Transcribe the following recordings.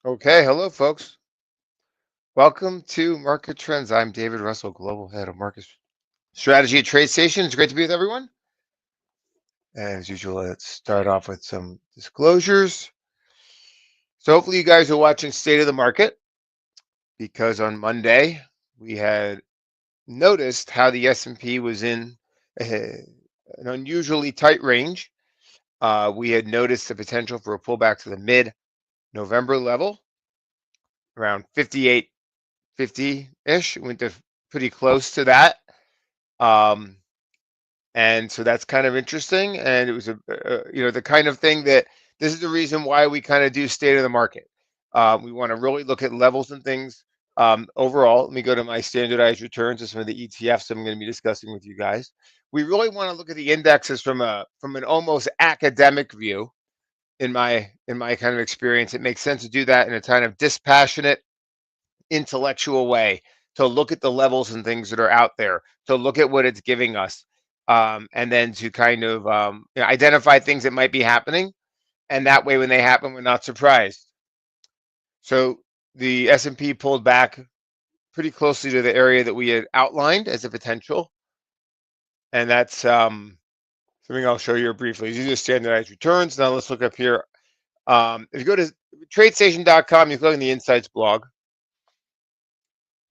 Okay, hello, folks. Welcome to Market Trends. I'm David Russell, Global Head of Market Strategy at TradeStation. It's great to be with everyone. As usual, let's start off with some disclosures. So hopefully you guys are watching State of the Market because on Monday we had noticed how the S&P was in an unusually tight range. We had noticed the potential for a pullback to the mid-November level around 58.50-ish. Went to pretty close to that. Um, and so that's kind of interesting. And it was the kind of thing that this is the reason why we kind of do state of the market. We want to really look at levels and things overall. Let me go to my standardized returns and some of the ETFs I'm going to be discussing with you guys. We really want to look at the indexes from an almost academic view. In my kind of experience, it makes sense to do that in a kind of dispassionate, intellectual way, to look at the levels and things that are out there, to look at what it's giving us, and then to kind of identify things that might be happening, and that way when they happen, we're not surprised. So the S&P pulled back pretty closely to the area that we had outlined as a potential, and that's something I'll show you briefly. These are standardized returns. Now let's look up here. If you go to tradestation.com, you click on the Insights blog.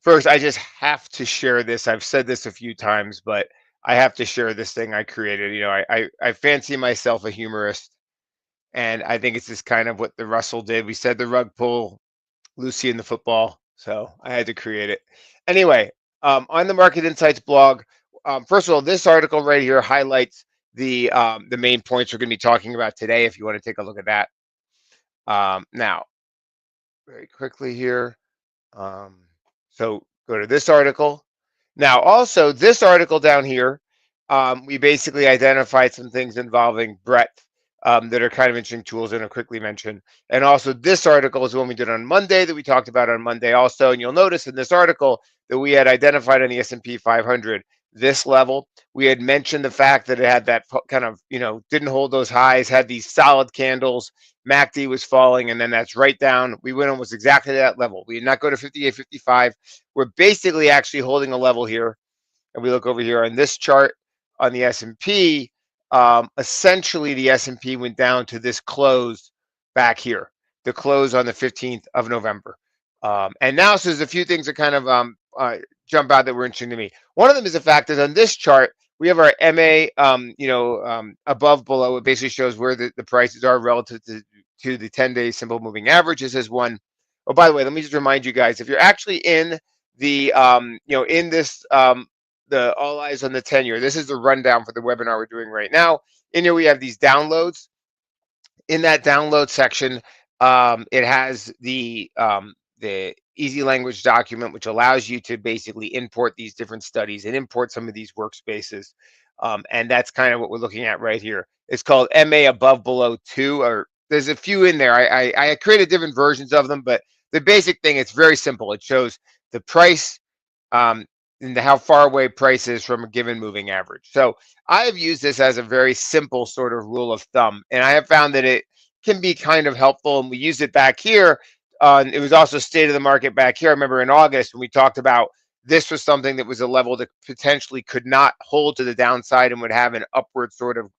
First, I just have to share this. I've said this a few times, but I have to share this thing I created. I fancy myself a humorist, and I think it's just kind of what the Russell did. We said the rug pull, Lucy in the football, so I had to create it. Anyway, on the Market Insights blog, first of all, this article right here highlights the main points we're going to be talking about today. If you want to take a look at that, now very quickly here. Um, so go to this article. Now, also this article down here, we basically identified some things involving breadth that are kind of interesting tools, and I'll quickly mention. And also this article is the one we did on Monday that we talked about on Monday also. And you'll notice in this article that we had identified on the S&P 500 this level. We had mentioned the fact that it had that kind of, didn't hold those highs, had these solid candles. MACD was falling, and then that's right down. We went almost exactly to that level. We did not go to 58.55. We're basically actually holding a level here. And we look over here on this chart on the S&P. Essentially, the S&P went down to this close back here, the close on the 15th of November. And now, so there's a few things that kind of jump out that were interesting to me. One of them is the fact that on this chart, we have our MA, above, below. It basically shows where the prices are relative to the 10-day simple moving averages as one. Oh, by the way, let me just remind you guys, if you're actually in the, in this, the All Eyes on the 10-year, this is the rundown for the webinar we're doing right now. In here, we have these downloads. In that download section, it has the easy language document, which allows you to basically import these different studies and import some of these workspaces. And that's kind of what we're looking at right here. It's called MA above below 2, or there's a few in there. I created different versions of them, but the basic thing, it's very simple. It shows the price, and how far away price is from a given moving average. So I have used this as a very simple sort of rule of thumb, and I have found that it can be kind of helpful. And we used it back here. It was also state of the market back here. I remember in August when we talked about this was something that was a level that potentially could not hold to the downside and would have an upward sort of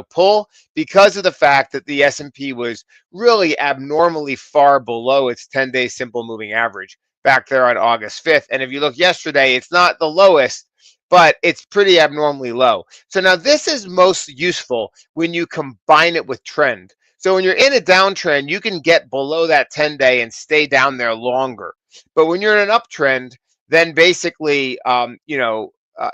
pull, because of the fact that the S&P was really abnormally far below its 10-day simple moving average back there on August 5th. And if you look yesterday, it's not the lowest, but it's pretty abnormally low. So now this is most useful when you combine it with trend. So when you're in a downtrend, you can get below that 10-day and stay down there longer. But when you're in an uptrend, then basically,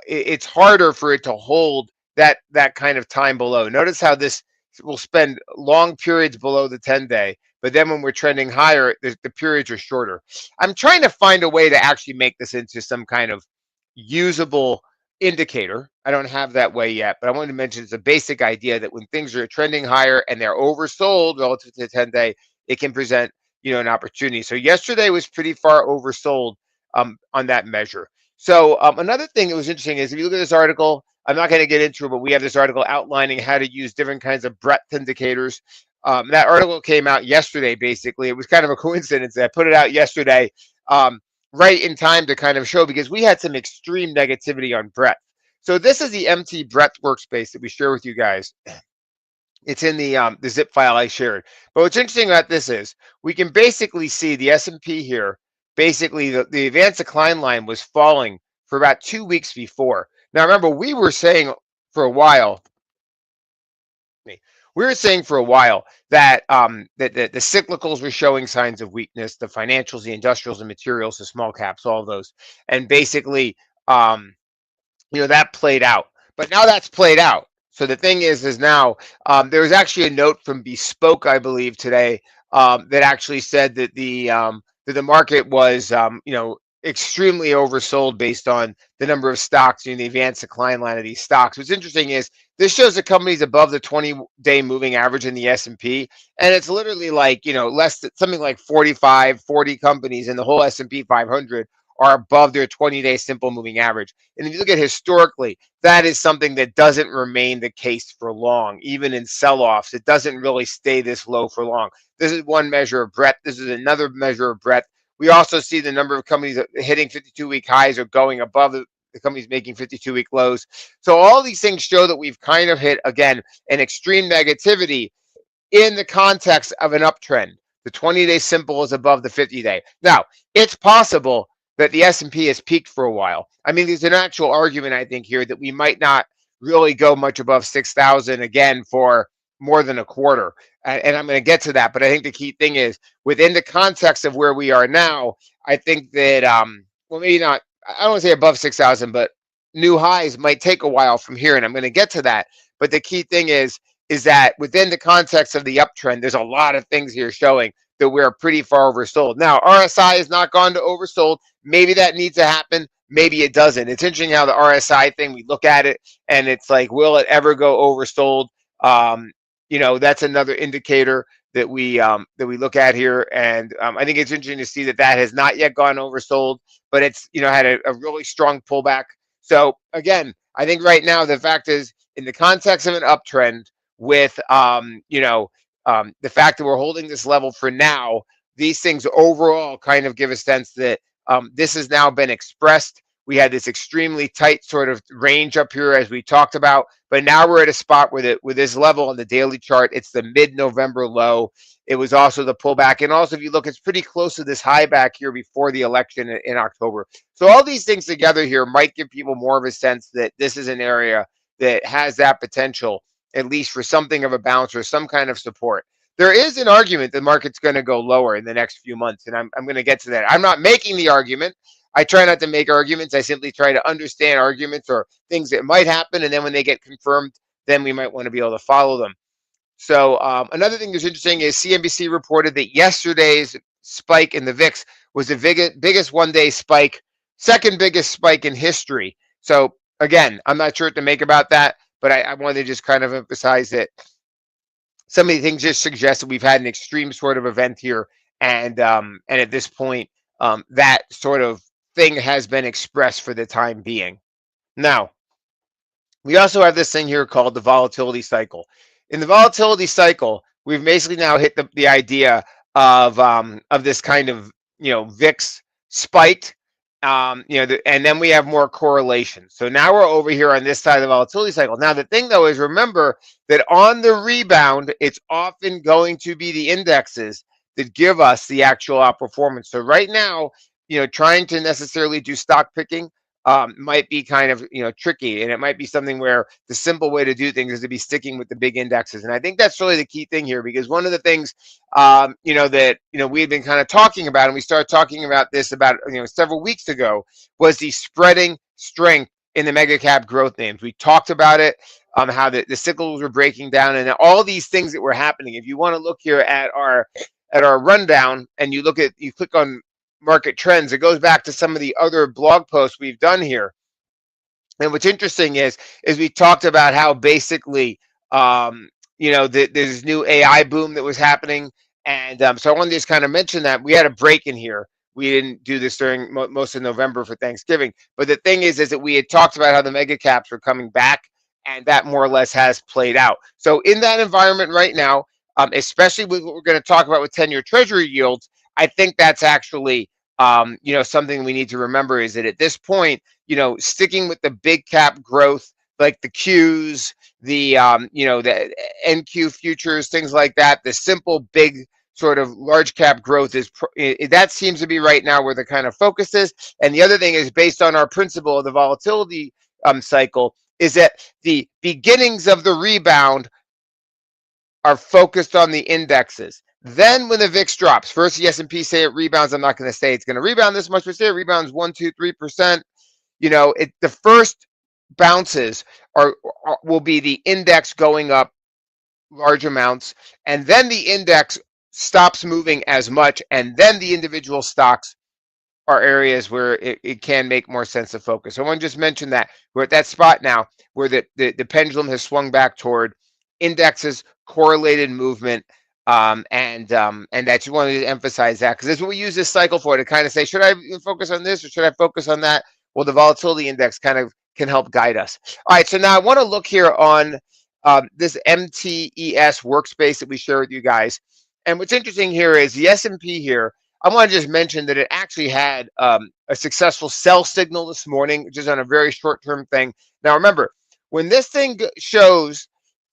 it's harder for it to hold that kind of time below. Notice how this will spend long periods below the 10-day, but then when we're trending higher, the periods are shorter. I'm trying to find a way to actually make this into some kind of usable indicator. I don't have that way yet, but I wanted to mention it's a basic idea that when things are trending higher and they're oversold relative to the 10-day, it can present an opportunity. So yesterday was pretty far oversold on that measure. So another thing that was interesting is if you look at this article, I'm not going to get into it, but we have this article outlining how to use different kinds of breadth indicators. That article came out yesterday. Basically, it was kind of a coincidence that I put it out yesterday, um, right in time to kind of show, because we had some extreme negativity on breadth. So this is the MT breadth workspace that we share with you guys. It's in the zip file I shared. But what's interesting about this is we can basically see the S&P here. Basically, the advanced decline line was falling for about 2 weeks before. Now, remember, we were saying for a while, that the cyclicals were showing signs of weakness, the financials, the industrials, the materials, the small caps, all of those, and basically, um, that played out. But now that's played out. So the thing is now, there was actually a note from Bespoke, I believe, today, that actually said that the market was, extremely oversold based on the number of stocks in the advanced decline line of these stocks. What's interesting is this shows the companies above the 20-day moving average in the S&P, and it's literally like, less than something like 40 companies in the whole S&P 500 are above their 20-day simple moving average. And if you look at historically, that is something that doesn't remain the case for long. Even in sell-offs, it doesn't really stay this low for long. This is one measure of breadth. This is another measure of breadth. We also see the number of companies hitting 52-week highs or going above the companies making 52-week lows. So all these things show that we've kind of hit, again, an extreme negativity in the context of an uptrend. The 20-day simple is above the 50-day. Now, it's possible that the S&P has peaked for a while. I mean, there's an actual argument, I think, here that we might not really go much above 6,000 again for more than a quarter. And I'm going to get to that. But I think the key thing is, within the context of where we are now, I think that, well, maybe not, I don't want to say above 6,000, but new highs might take a while from here. And I'm going to get to that. But the key thing is that within the context of the uptrend, there's a lot of things here showing that we're pretty far oversold. Now, RSI has not gone to oversold. Maybe that needs to happen. Maybe it doesn't. It's interesting how the RSI thing, we look at it and it's like, will it ever go oversold? That's another indicator that we look at here. And I think it's interesting to see that has not yet gone oversold, but it's, had a really strong pullback. So again, I think right now the fact is, in the context of an uptrend, with the fact that we're holding this level for now, these things overall kind of give a sense that this has now been expressed. We had this extremely tight sort of range up here, as we talked about, but now we're at a spot with this level on the daily chart. It's the mid-November low. It was also the pullback, and also if you look, it's pretty close to this high back here before the election in October. So all these things together here might give people more of a sense that this is an area that has that potential, at least for something of a bounce or some kind of support. There is an argument the market's going to go lower in the next few months, and I'm going to get to that. I'm not making the argument. I try not to make arguments. I simply try to understand arguments or things that might happen, and then when they get confirmed, then we might want to be able to follow them. So another thing that's interesting is CNBC reported that yesterday's spike in the VIX was the biggest one-day spike, second biggest spike in history. So again, I'm not sure what to make about that, but I wanted to just kind of emphasize that some of the things just suggest that we've had an extreme sort of event here, and at this point, that sort of thing has been expressed for the time being. Now, we also have this thing here called the volatility cycle. In the volatility cycle, we've basically now hit the idea of this kind of VIX spiked, and then we have more correlation. So now we're over here on this side of the volatility cycle. Now the thing though is, remember that on the rebound, it's often going to be the indexes that give us the actual outperformance. So right now, trying to necessarily do stock picking might be kind of tricky, and it might be something where the simple way to do things is to be sticking with the big indexes. And I think that's really the key thing here, because one of the things that we had been kind of talking about, and we started talking about this about several weeks ago, was the spreading strength in the mega cap growth names. We talked about it, how the cycles were breaking down, and all these things that were happening. If you want to look here at our rundown, and you click on market trends, it goes back to some of the other blog posts we've done here. And what's interesting is we talked about how basically, there's new AI boom that was happening. And so I wanted to just kind of mention that we had a break in here. We didn't do this during most of November for Thanksgiving. But the thing is that we had talked about how the mega caps were coming back, and that more or less has played out. So in that environment right now, especially with what we're going to talk about with 10-year Treasury yields. I think that's actually, something we need to remember is that at this point, sticking with the big cap growth, like the Qs, the NQ futures, things like that, the simple big sort of large cap growth that seems to be right now where the kind of focus is. And the other thing is based on our principle of the volatility cycle is that the beginnings of the rebound are focused on the indexes. Then when the VIX drops, first the S&P say it rebounds. I'm not going to say it's going to rebound this much, but say it rebounds 1, 2, 3%. The first bounces will be the index going up large amounts, and then the index stops moving as much, and then the individual stocks are areas where it can make more sense to focus. So I want to just mention that we're at that spot now where the pendulum has swung back toward indexes, correlated movement, and I just wanted to emphasize that because that's what we use this cycle for, to kind of say, should I focus on this or should I focus on that? Well, the volatility index kind of can help guide us. All right, so now I want to look here on this MTES workspace that we share with you guys. And what's interesting here is the S&P here. I want to just mention that it actually had a successful sell signal this morning, just on a very short-term thing. Now, remember, when this thing shows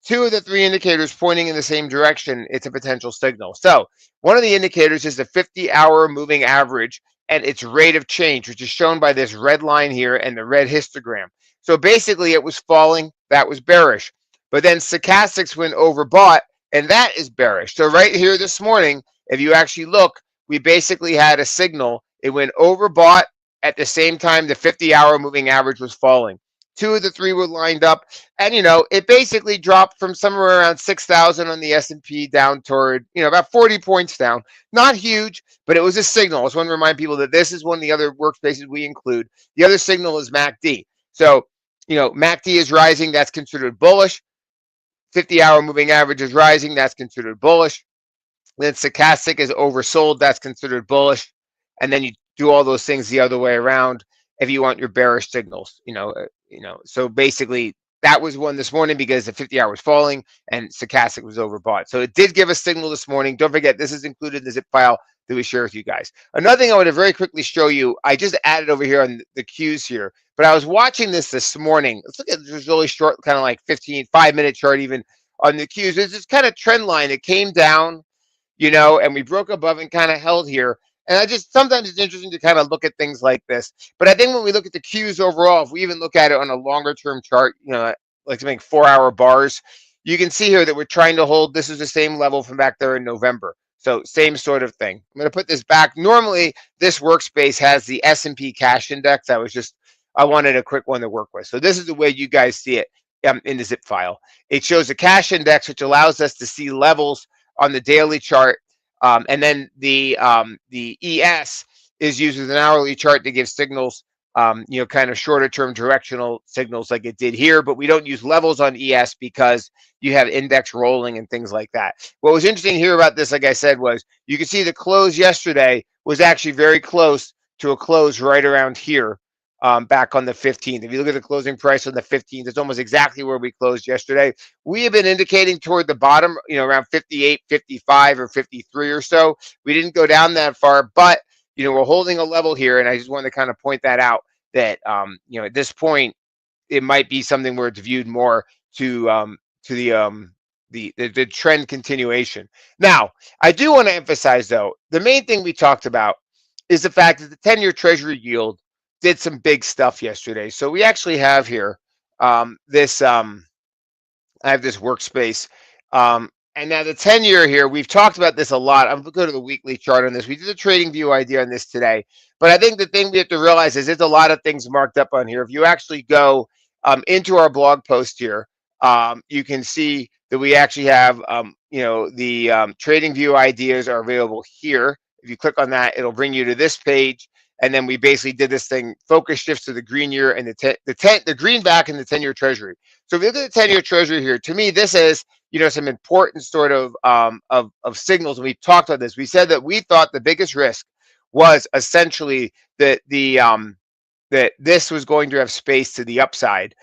2 of the 3 indicators pointing in the same direction, it's a potential signal. So one of the indicators is the 50-hour moving average and its rate of change, which is shown by this red line here and the red histogram. So basically, it was falling. That was bearish. But then stochastics went overbought, and that is bearish. So right here this morning, if you actually look, we basically had a signal. It went overbought at the same time the 50-hour moving average was falling. 2 of the 3 were lined up, and it basically dropped from somewhere around 6,000 on the S&P down toward about 40 points down. Not huge, but it was a signal. I just want to remind people that this is one of the other workspaces we include. The other signal is MACD. So MACD is rising. That's considered bullish. 50-hour moving average is rising. That's considered bullish. Then stochastic is oversold. That's considered bullish. And then you do all those things the other way around if you want your bearish signals. So basically that was one this morning because the 50-hour was falling and stochastic was overbought. So it did give a signal this morning. Don't forget, this is included in the zip file that we share with you guys. Another thing I want to very quickly show you, I just added over here on the Qs here, but I was watching this morning. Let's look at this really short, kind of like 5-minute chart even on the Qs. There's this kind of trend line. It came down, and we broke above and kind of held here. And sometimes it's interesting to kind of look at things like this. But I think when we look at the Qs overall, if we even look at it on a longer term chart, like to make 4-hour bars, you can see here that we're trying to hold. This is the same level from back there in November. So same sort of thing. I'm going to put this back. Normally, this workspace has the S&P cash index. I wanted a quick one to work with. So this is the way you guys see it in the zip file. It shows the cash index, which allows us to see levels on the daily chart. And then the ES is used as an hourly chart to give signals, kind of shorter term directional signals like it did here, but we don't use levels on ES because you have index rolling and things like that. What was interesting here about this, like I said, was you can see the close yesterday was actually very close to a close right around here. Back on the 15th. If you look at the closing price on the 15th, it's almost exactly where we closed yesterday. We have been indicating toward the bottom, around 58, 55, or 53 or so. We didn't go down that far, but, we're holding a level here, and I just wanted to kind of point that out that, at this point, it might be something where it's viewed more to the trend continuation. Now, I do want to emphasize, though, the main thing we talked about is the fact that the 10-year Treasury yield did some big stuff yesterday. So we actually have here I have this workspace. And now the 10-year here, we've talked about this a lot. I'm going to go to the weekly chart on this. We did a trading view idea on this today. But I think the thing we have to realize is there's a lot of things marked up on here. If you actually go into our blog post here, you can see that we actually have, the trading view ideas are available here. If you click on that, it'll bring you to this page. And then we basically did this thing, focus shifts to the green year and the greenback and the 10-year Treasury. So if you look at the 10-year Treasury here, to me, this is, some important sort of signals. And we've talked about this. We said that we thought the biggest risk was essentially that this was going to have space to the upside.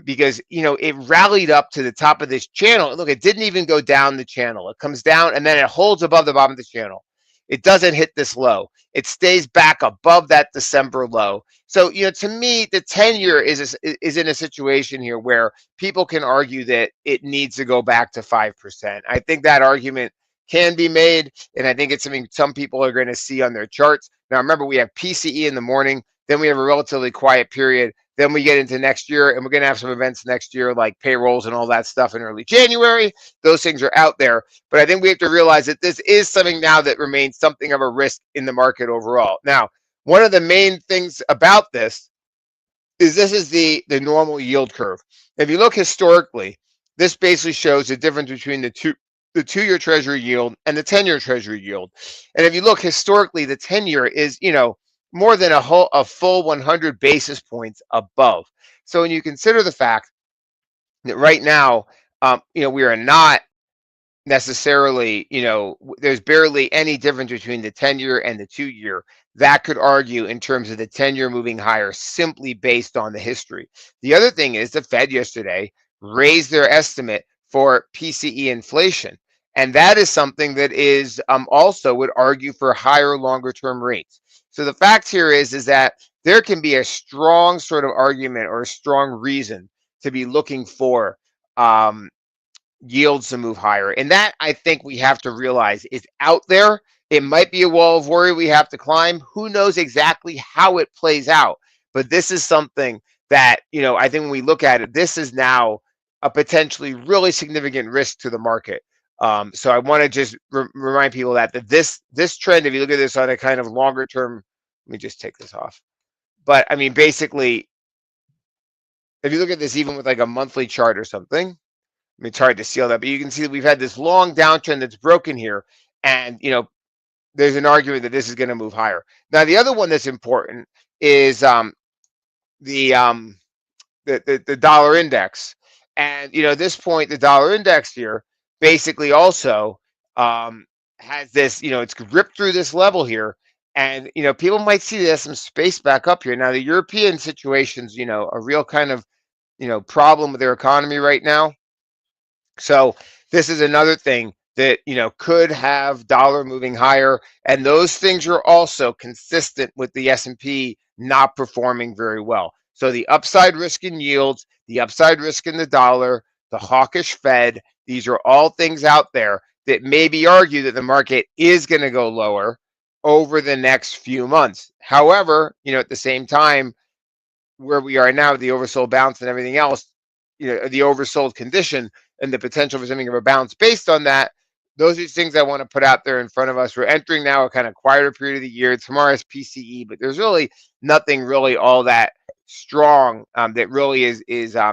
because it rallied up to the top of this channel. Look, it didn't even go down the channel. It comes down and then it holds above the bottom of the channel. It doesn't hit this low. It stays back above that December low. So, to me, the 10-year is in a situation here where people can argue that it needs to go back to 5%. I think that argument can be made, and I think it's something some people are going to see on their charts. Now, remember, we have PCE in the morning, then we have a relatively quiet period. Then we get into next year, and we're going to have some events next year like payrolls and all that stuff in early January. Those things are out there. But I think we have to realize that this is something now that remains something of a risk in the market overall. Now, one of the main things about this is the normal yield curve. If you look historically, this basically shows the difference between the 2-year Treasury yield and the 10-year Treasury yield. And if you look historically, the 10-year is, more than a full 100 basis points above. So when you consider the fact that right now, we are not necessarily, there's barely any difference between the 10-year and the 2-year. That could argue in terms of the 10-year moving higher simply based on the history. The other thing is the Fed yesterday raised their estimate for PCE inflation. And that is something that is also would argue for higher longer term rates. So the fact here is that there can be a strong sort of argument or a strong reason to be looking for yields to move higher. And that I think we have to realize is out there. It might be a wall of worry we have to climb. Who knows exactly how it plays out? But this is something that, I think when we look at it, this is now a potentially really significant risk to the market. So I want to just remind people that this trend, if you look at this on a kind of longer term, let me just take this off. But I mean, basically, if you look at this even with like a monthly chart or something, I mean, it's hard to see all that, but you can see that we've had this long downtrend that's broken here. And, there's an argument that this is going to move higher. Now, the other one that's important is the dollar index. And, at this point, the dollar index here basically also has this, it's ripped through this level here. And, people might see there's some space back up here. Now, the European situation's, a real kind of, problem with their economy right now. So this is another thing that, could have dollar moving higher. And those things are also consistent with the S&P not performing very well. So the upside risk in yields, the upside risk in the dollar, the hawkish Fed, these are all things out there that maybe argue that the market is going to go lower over the next few months. However, at the same time, where we are now, the oversold bounce and everything else, the oversold condition and the potential for something of a bounce based on that, those are things I want to put out there in front of us. We're entering now a kind of quieter period of the year. Tomorrow's PCE, but there's really nothing really all that strong that really is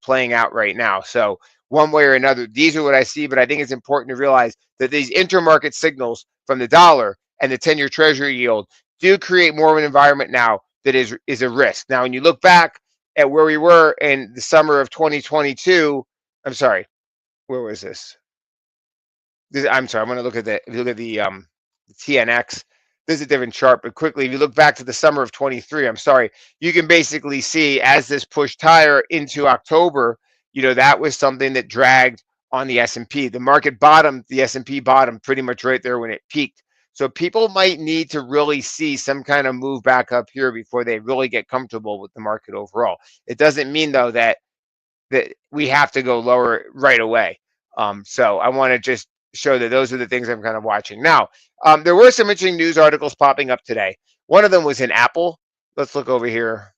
playing out right now. So one way or another, these are what I see, but I think it's important to realize that these intermarket signals from the dollar and the 10-year Treasury yield do create more of an environment now that is a risk. Now, when you look back at where we were in the summer of 2022, I'm sorry, where was this? I'm sorry, I'm going to look at if you look at the TNX, this is a different chart, but quickly, if you look back to the summer of 23, I'm sorry, you can basically see as this pushed higher into October, that was something that dragged on the S&P. The market bottomed, the S&P bottomed pretty much right there when it peaked. So people might need to really see some kind of move back up here before they really get comfortable with the market overall. It doesn't mean, though, that we have to go lower right away. So I want to just show that those are the things I'm kind of watching. Now, there were some interesting news articles popping up today. One of them was in Apple. Let's look over here.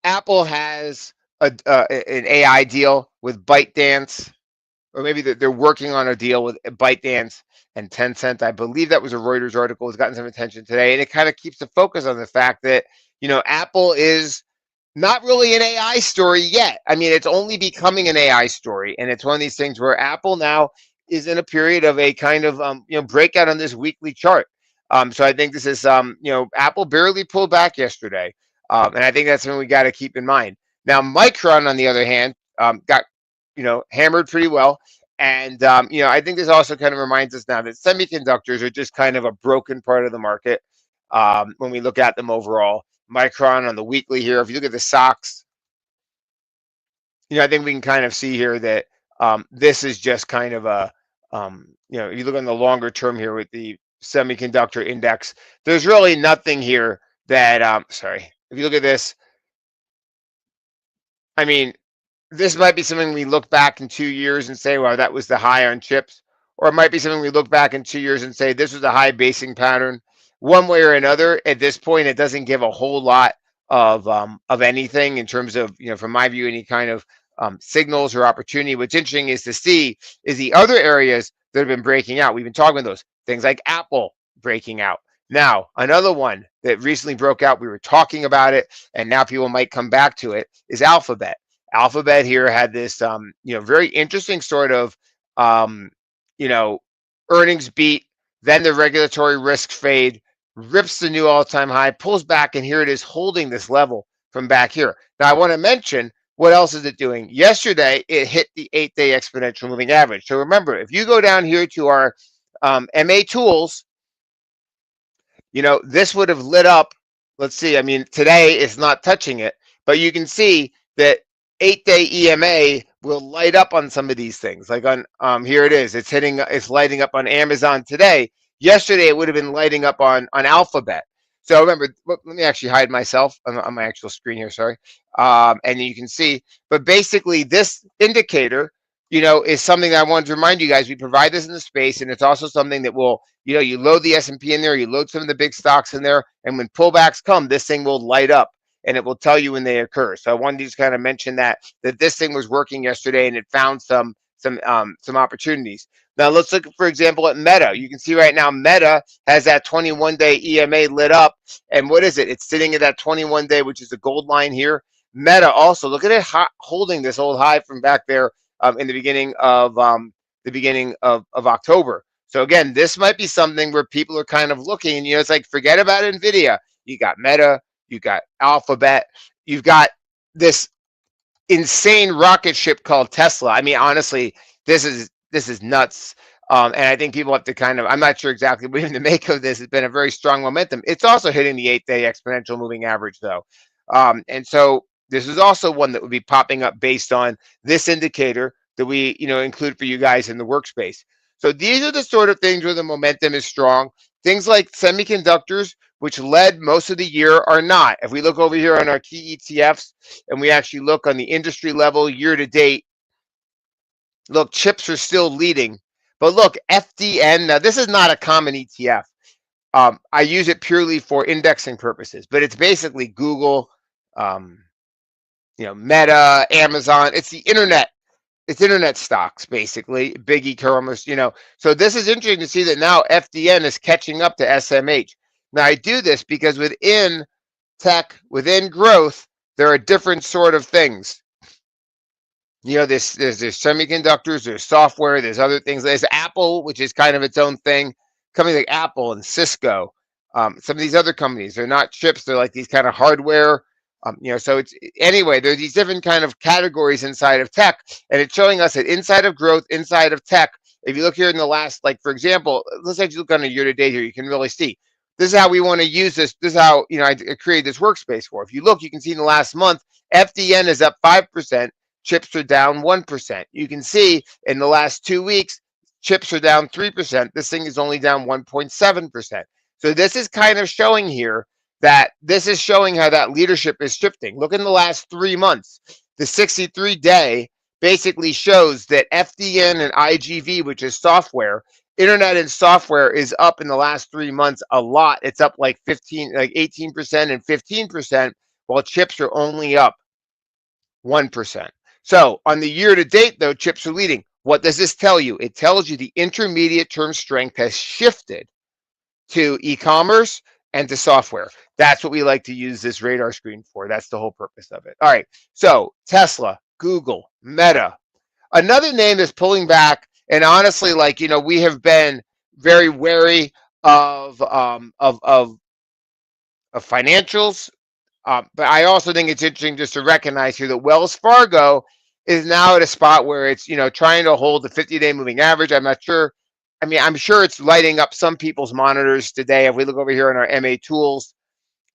Apple has an AI deal with ByteDance, or maybe they're working on a deal with ByteDance and Tencent. I believe that was a Reuters article. It's gotten some attention today, and it kind of keeps the focus on the fact that, Apple is not really an AI story yet. I mean, it's only becoming an AI story, and it's one of these things where Apple now is in a period of a kind of breakout on this weekly chart. So I think this is Apple barely pulled back yesterday, and I think that's something we got to keep in mind. Now, Micron, on the other hand, got hammered pretty well, and I think this also kind of reminds us now that semiconductors are just kind of a broken part of the market when we look at them overall. Micron on the weekly here. If you look at the stocks, I think we can kind of see here that this is just kind of a, if you look on the longer term here with the semiconductor index, there's really nothing here that, sorry, if you look at this, I mean, this might be something we look back in 2 years and say, well, that was the high on chips. Or it might be something we look back in 2 years and say, this was a high basing pattern. One way or another, at this point, it doesn't give a whole lot of anything in terms of, from my view, any kind of signals or opportunity. What's interesting is to see is the other areas that have been breaking out. We've been talking about those things like Apple breaking out. Now, another one that recently broke out, we were talking about it, and now people might come back to it, is Alphabet. Alphabet here had this, very interesting sort of, you know, earnings beat, then the regulatory risk fade, rips the new all-time high, pulls back, and here it is holding this level from back here. Now, I want to mention, what else is it doing? Yesterday, it hit the 8-day exponential moving average. So remember, if you go down here to our MA tools, this would have lit up. Let's see. I mean, today it's not touching it, but you can see that 8-day EMA will light up on some of these things. Like on here it is. It's lighting up on Amazon today. Yesterday it would have been lighting up on Alphabet. So remember, let me actually hide myself on my actual screen here. Sorry. And you can see, but basically this indicator, is something that I wanted to remind you guys. We provide this in the space, and it's also something that will, you load the S&P in there, you load some of the big stocks in there, and when pullbacks come, this thing will light up, and it will tell you when they occur. So I wanted to just kind of mention that this thing was working yesterday, and it found some opportunities. Now let's look, for example, at Meta. You can see right now Meta has that 21-day EMA lit up, and what is it? It's sitting at that 21-day, which is the gold line here. Meta also, look at it holding this old high from back there in the beginning of October. So again, this might be something where people are kind of looking, and it's like, forget about Nvidia. You got Meta, you got Alphabet, you've got this insane rocket ship called Tesla. I mean, honestly, this is nuts. And I think people have to kind of, I'm not sure exactly what even to make of this. It's been a very strong momentum. It's also hitting the 8-day exponential moving average though. And so this is also one that would be popping up based on this indicator that we, include for you guys in the workspace. So these are the sort of things where the momentum is strong. Things like semiconductors, which led most of the year, are not. If we look over here on our key ETFs and we actually look on the industry level year to date, look, chips are still leading. But look, FDN, now this is not a common ETF. I use it purely for indexing purposes, but it's basically Google, Meta, Amazon. It's the internet. It's internet stocks, basically, big e-commerce, So this is interesting to see that now FDN is catching up to SMH. Now, I do this because within tech, within growth, there are different sort of things. There's semiconductors, there's software, there's other things. There's Apple, which is kind of its own thing. Companies like Apple and Cisco. Some of these other companies, they're not chips, they're like these kind of hardware. So it's anyway, there's these different kind of categories inside of tech, and it's showing us that inside of growth, inside of tech, if you look here in the last, like, for example, let's actually look on a year to date here, you can really see this is how we want to use this. This is how, I created this workspace for. If you look, you can see in the last month, FDN is up 5%, chips are down 1%. You can see in the last 2 weeks, chips are down 3%. This thing is only down 1.7%. So this is kind of showing here that this is showing how that leadership is shifting. Look in the last 3 months. The 63-day basically shows that FDN and IGV, which is software, internet and software, is up in the last 3 months a lot. It's up like 18% and 15%, while chips are only up 1%. So on the year to date, though, chips are leading. What does this tell you? It tells you the intermediate term strength has shifted to e-commerce and to software. That's what we like to use this radar screen for. That's the whole purpose of it. All right. So Tesla, Google, Meta. Another name that's pulling back, and honestly, we have been very wary of financials. But I also think it's interesting just to recognize here that Wells Fargo is now at a spot where it's, trying to hold the 50-day moving average. I'm not sure. I'm sure it's lighting up some people's monitors today. If we look over here on our MA tools,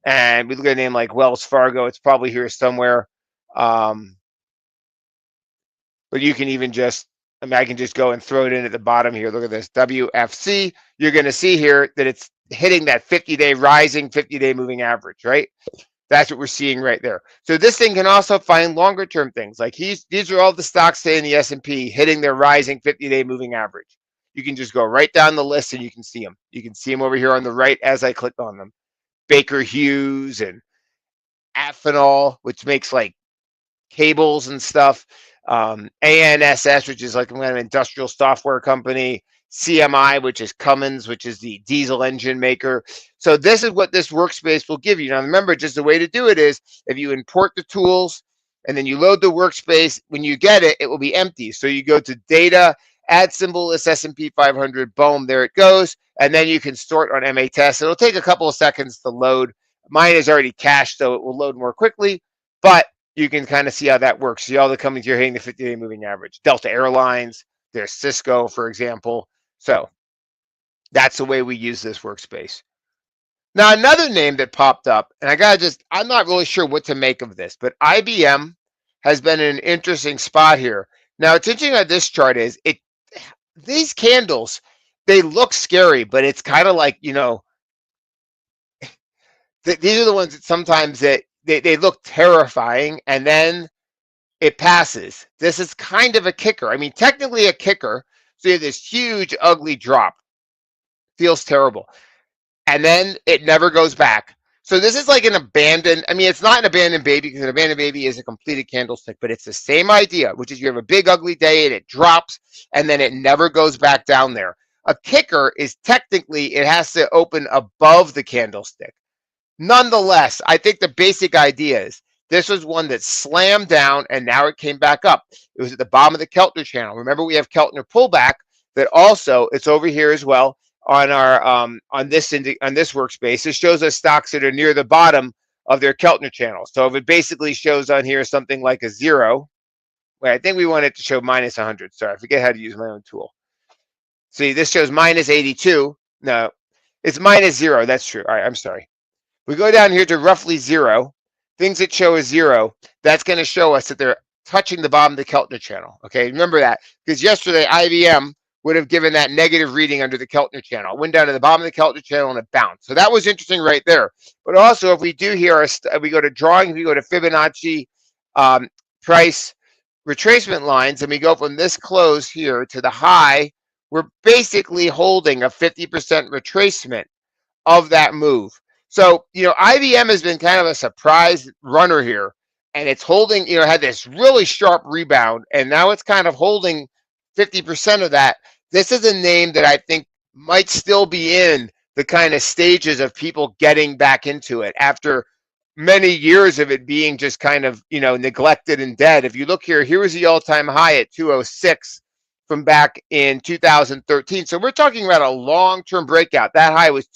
And we look at a name like Wells Fargo, it's probably here somewhere. Um, but you can even just, I mean, I can just go and throw it in at the bottom here. Look at this, WFC. You're going to see here that it's hitting that 50-day rising 50-day moving average, right? That's what we're seeing right there. So this thing can also find longer term things. Like these are all the stocks say in the S&P hitting their rising 50-day moving average. You can just go right down the list and you can see them. You can see them over here on the right as I click on them. Baker Hughes and Amphenol, which makes like cables and stuff. ANSS, which is like an industrial software company. CMI, which is Cummins, which is the diesel engine maker. So this is what this workspace will give you. Now remember, just the way to do it is if you import the tools and then you load the workspace, when you get it, it will be empty. So you go to data, add symbol is S&P 500, boom, there it goes. And then you can sort on MA test. It'll take a couple of seconds to load. Mine is already cached, so it will load more quickly, but you can kind of see how that works. See all the companies you're hitting the 50-day moving average. Delta Airlines, there's Cisco, for example. So that's the way we use this workspace. Now, another name that popped up, and I'm not really sure what to make of this, but IBM has been in an interesting spot here. Now, what's interesting on this chart is these candles, they look scary, but it's kind of like, these are the ones that sometimes they look terrifying, and then it passes. This is kind of a kicker. I mean, technically a kicker. So you have this huge, ugly drop. Feels terrible. And then it never goes back. So this is like an abandoned, I mean, it's not an abandoned baby because an abandoned baby is a completed candlestick, but it's the same idea, which is you have a big, ugly day and it drops and then it never goes back down there. A kicker is technically it has to open above the candlestick. Nonetheless, I think the basic idea is this was one that slammed down and now it came back up. It was at the bottom of the Keltner channel. Remember, we have Keltner pullback that also it's over here as well on our on this workspace. It shows us stocks that are near the bottom of their Keltner channel. So if it basically shows on here something like a 0, wait, I think we want it to show minus 100. Sorry, I forget how to use my own tool. See, this shows minus 82. No, it's minus 0. That's true. All right, I'm sorry. We go down here to roughly 0, things that show a 0, that's going to show us that they're touching the bottom of the Keltner channel. Okay, remember that, because yesterday IBM would have given that negative reading under the Keltner channel. It went down to the bottom of the Keltner channel and it bounced. So that was interesting right there. But also, if we do here, we go to drawing, we go to Fibonacci price retracement lines, and we go from this close here to the high, we're basically holding a 50% retracement of that move. So, IBM has been kind of a surprise runner here, and it's holding, had this really sharp rebound, and now it's kind of holding 50% of that. This is a name that I think might still be in the kind of stages of people getting back into it after many years of it being just kind of, neglected and dead. If you look here, here was the all-time high at 206 from back in 2013. So we're talking about a long-term breakout. That high was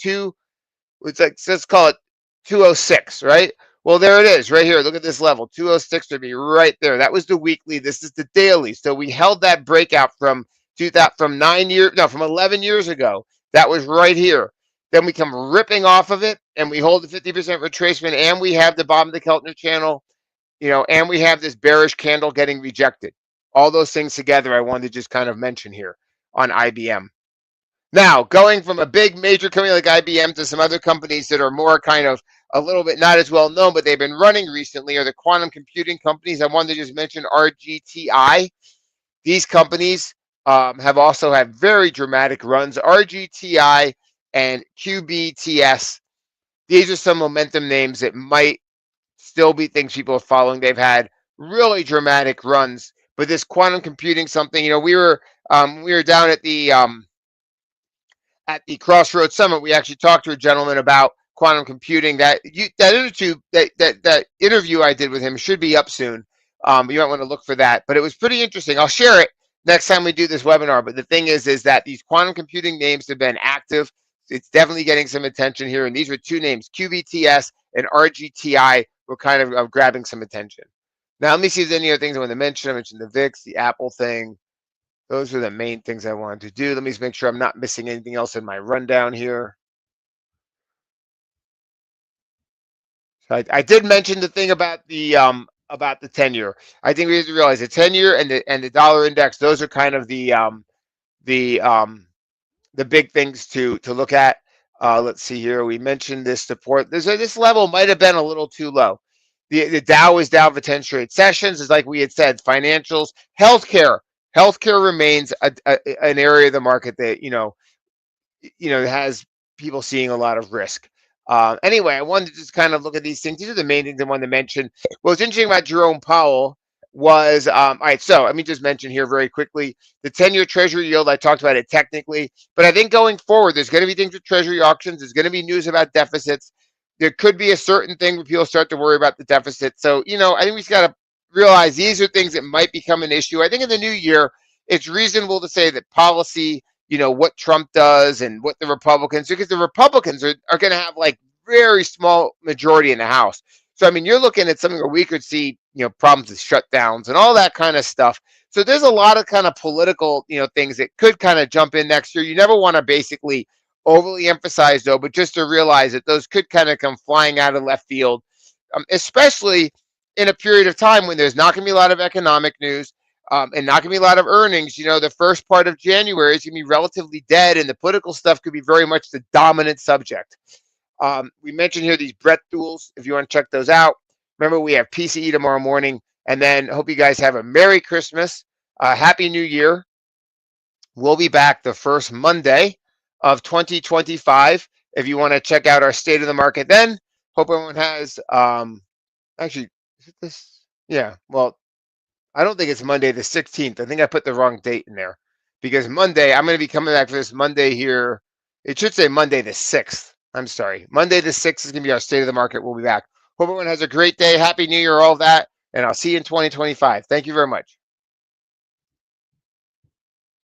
let's call it 206, right? Well, there it is right here. Look at this level. 206 would be right there. That was the weekly. This is the daily. So we held that breakout from 11 years ago. That was right here. Then we come ripping off of it and we hold the 50% retracement and we have the bottom of the Keltner channel, and we have this bearish candle getting rejected. All those things together, I wanted to just kind of mention here on IBM. Now, going from a big major company like IBM to some other companies that are more kind of a little bit not as well known, but they've been running recently, are the quantum computing companies. I wanted to just mention RGTI. These companies have also had very dramatic runs. RGTI and QBTS. These are some momentum names that might still be things people are following. They've had really dramatic runs. But this quantum computing something, we were down at the Crossroads Summit, we actually talked to a gentleman about quantum computing. That interview I did with him should be up soon. You might want to look for that. But it was pretty interesting. I'll share it next time we do this webinar. But the thing is that these quantum computing names have been active. It's definitely getting some attention here. And these were two names, QBTS and RGTI, were kind of grabbing some attention. Now, let me see if there's any other things I want to mention. I mentioned the VIX, the Apple thing. Those are the main things I wanted to do. Let me just make sure I'm not missing anything else in my rundown here. I did mention the thing about the 10-year. I think we have to realize the 10-year and the dollar index, those are kind of the big things to look at. Let's see here. We mentioned this support. This level might have been a little too low. The Dow is down for 10 straight sessions. Is like we had said, financials, healthcare. Healthcare remains an area of the market that has people seeing a lot of risk. Anyway, I wanted to just kind of look at these things. These are the main things I wanted to mention. What's interesting about Jerome Powell was, all right, so let me just mention here very quickly the 10-year Treasury yield. I talked about it technically, but I think going forward, there's going to be things with Treasury auctions. There's going to be news about deficits. There could be a certain thing where people start to worry about the deficit. So, I think we just got to realize these are things that might become an issue. I think in the new year, it's reasonable to say that policy, what Trump does and what the Republicans, because the Republicans are going to have like very small majority in the House. So, I mean, you're looking at something where we could see, problems with shutdowns and all that kind of stuff. So there's a lot of kind of political, things that could kind of jump in next year. You never want to basically overly emphasize though, but just to realize that those could kind of come flying out of left field, especially in a period of time when there's not going to be a lot of economic news. And not going to be a lot of earnings. The first part of January is going to be relatively dead, and the political stuff could be very much the dominant subject. We mentioned here these Brett tools, if you want to check those out. Remember, we have PCE tomorrow morning, and then hope you guys have a Merry Christmas, Happy New Year. We'll be back the first Monday of 2025. If you want to check out our state of the market then, hope everyone has, actually, is it this? Yeah, well, I don't think it's Monday the 16th. I think I put the wrong date in there because Monday, I'm going to be coming back for this Monday here. It should say Monday the 6th. I'm sorry. Monday the 6th is going to be our state of the market. We'll be back. Hope everyone has a great day. Happy New Year, all that. And I'll see you in 2025. Thank you very much.